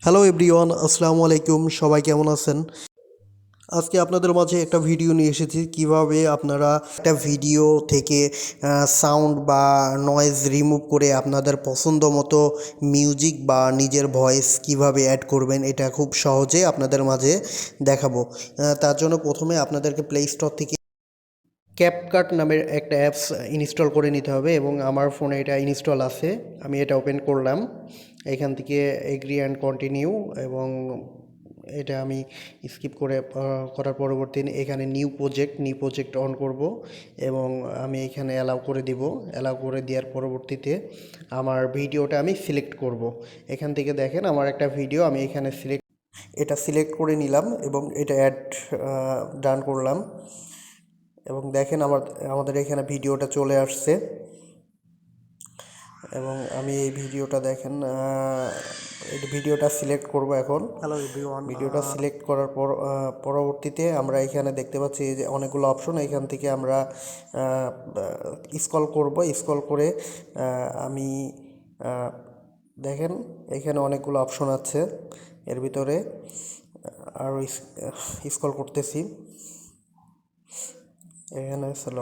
Hello everyone, আসসালামু আলাইকুম। সবাই কেমন আছেন? আজকে আপনাদের মাঝে একটা ভিডিও নিয়ে এসেছি কিভাবে আপনারা একটা ভিডিও থেকে সাউন্ড বা নয়েজ রিমুভ করে আপনাদের পছন্দ মতো মিউজিক বা নিজের ভয়েস কিভাবে অ্যাড করবেন, এটা খুব সহজে আপনাদের মাঝে দেখাবো। তার জন্য প্রথমে আপনাদেরকে প্লে স্টোর থেকে ক্যাপকাট নামের একটা অ্যাপস ইনস্টল করে নিতে হবে এবং আমার ফোনে এটা ইনস্টল আছে। আমি এটা ওপেন করলাম, এখান থেকে এগ্রি অ্যান্ড কন্টিনিউ, এবং এটা আমি স্কিপ করে করার পরবর্তী এখানে নিউ প্রজেক্ট অন করব এবং আমি এখানে অ্যালাউ করে দিব। অ্যালাউ করে দেওয়ার পরবর্তীতে আমার ভিডিওটা আমি সিলেক্ট করব। এখান থেকে দেখেন আমার একটা ভিডিও আমি এখানে সিলেক্ট করে নিলাম এবং এটা অ্যাড ডান করলাম এবং দেখেন আমাদের এখানে ভিডিওটা চলে আসছে এবং আমি এই ভিডিওটা দেখেন এই ভিডিওটা সিলেক্ট করব এখন। Hello everyone. ভিডিওটা সিলেক্ট করার পরবর্তীতে আমরা এখানে দেখতে পাচ্ছি যে অনেকগুলো অপশন, এখান থেকে আমরা স্ক্রল করে আমি দেখেন এখানে অনেকগুলো অপশন আছে এর ভিতরে, আরও স্ক্রল করতেছি। এখানে ছিল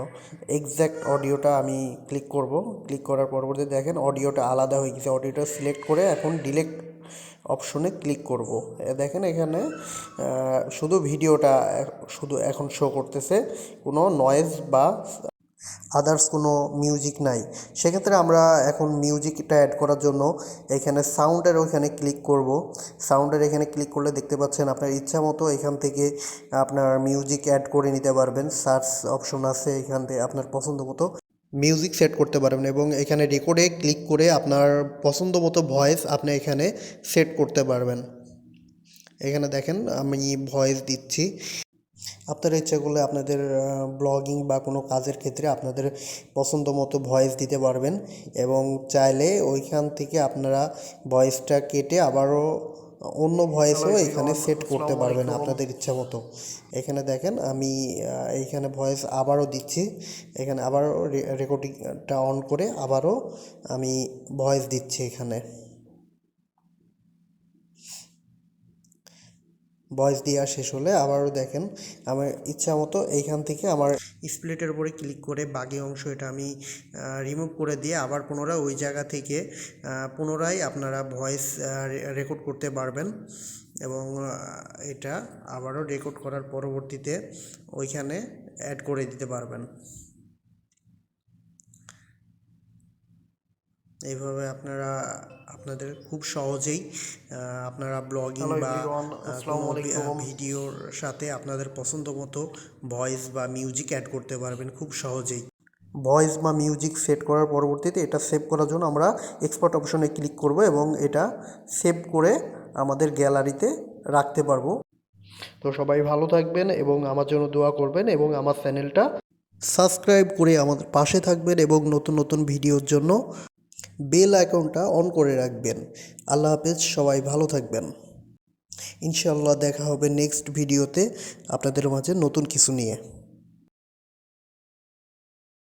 এক্স্যাক্ট অডিওটা আমি ক্লিক করব। ক্লিক করার পরবর্তীতে দেখেন অডিওটা আলাদা হয়ে গেছে। অডিওটা সিলেক্ট করে এখন ডিলেট অপশনে ক্লিক করব। দেখেন এখানে শুধু ভিডিওটা শুধু এখন শো করতেছে, কোনো নয়েজ বা আদার্স কোনো মিউজিক নাই। সেক্ষেত্রে আমরা এখন মিউজিকটা অ্যাড করার জন্য এখানে সাউন্ডের ওখানে ক্লিক করব। সাউন্ডের এখানে ক্লিক করলে দেখতে পাচ্ছেন আপনার ইচ্ছা মতো এখান থেকে আপনার মিউজিক অ্যাড করে নিতে পারবেন। সার্চ অপশন আছে, এখান থেকে আপনার পছন্দ মতো মিউজিক সেট করতে পারবেন এবং এখানে রেকর্ডে ক্লিক করে আপনার পছন্দ মতো ভয়েস আপনি এখানে সেট করতে পারবেন। এখানে দেখেন আমি ভয়েস দিচ্ছি। আপনারা ইচ্ছা করলে আপনাদের ব্লগিং বা কোনো কাজের ক্ষেত্রে আপনাদের পছন্দ মতো ভয়েস দিতে পারবেন এবং চাইলে ওইখান থেকে আপনারা ভয়েসটা কেটে আবারও অন্য হ্যালো ভয়েসও এখানে এভরিওয়ান, সেট করতে আসসালামু পারবেন আলাইকুম। আপনাদের ইচ্ছা মতো। এখানে দেখেন আমি এইখানে ভয়েস আবারও দিচ্ছি। এখানে আবারও রেকর্ডিংটা অন করে আবারও আমি ভয়েস দিচ্ছি। এখানে ভয়েস দেওয়া শেষ হলে আবারও দেখেন আমার ইচ্ছা মতো এইখান থেকে আমার স্প্লিটের উপরে ক্লিক করে বাকি অংশ এটা আমি রিমুভ করে দিয়ে আবার পুনরায় ওই জায়গা থেকে পুনরায় আপনারা ভয়েস রেকর্ড করতে পারবেন এবং এটা আবারও রেকর্ড করার পরবর্তীতে ওইখানে অ্যাড করে দিতে পারবেন। এইভাবে আপনারা আপনাদের খুব সহজেই আপনারা ব্লগিং হ্যালো বা এভরিওয়ান, কোনো আসসালামু আলাইকুম। ভিডিওর সাথে আপনাদের পছন্দ মতো ভয়েস বা মিউজিক অ্যাড করতে পারবেন খুব সহজেই। ভয়েস বা মিউজিক সেট করার পরবর্তীতে এটা সেভ করার জন্য আমরা এক্সপোর্ট অপশনে ক্লিক করব এবং এটা সেভ করে আমাদের গ্যালারিতে রাখতে পারবো। তো সবাই ভালো থাকবেন এবং আমার জন্য দোয়া করবেন এবং আমার চ্যানেলটা সাবস্ক্রাইব করে আমাদের পাশে থাকবেন এবং নতুন নতুন ভিডিওর জন্য বেল আইকনটা অন করে রাখবেন। আল্লাহ হাফেজ, সবাই ভালো থাকবেন। ইনশাআল্লাহ দেখা হবে নেক্সট ভিডিওতে আপনাদের মাঝে নতুন কিছু নিয়ে।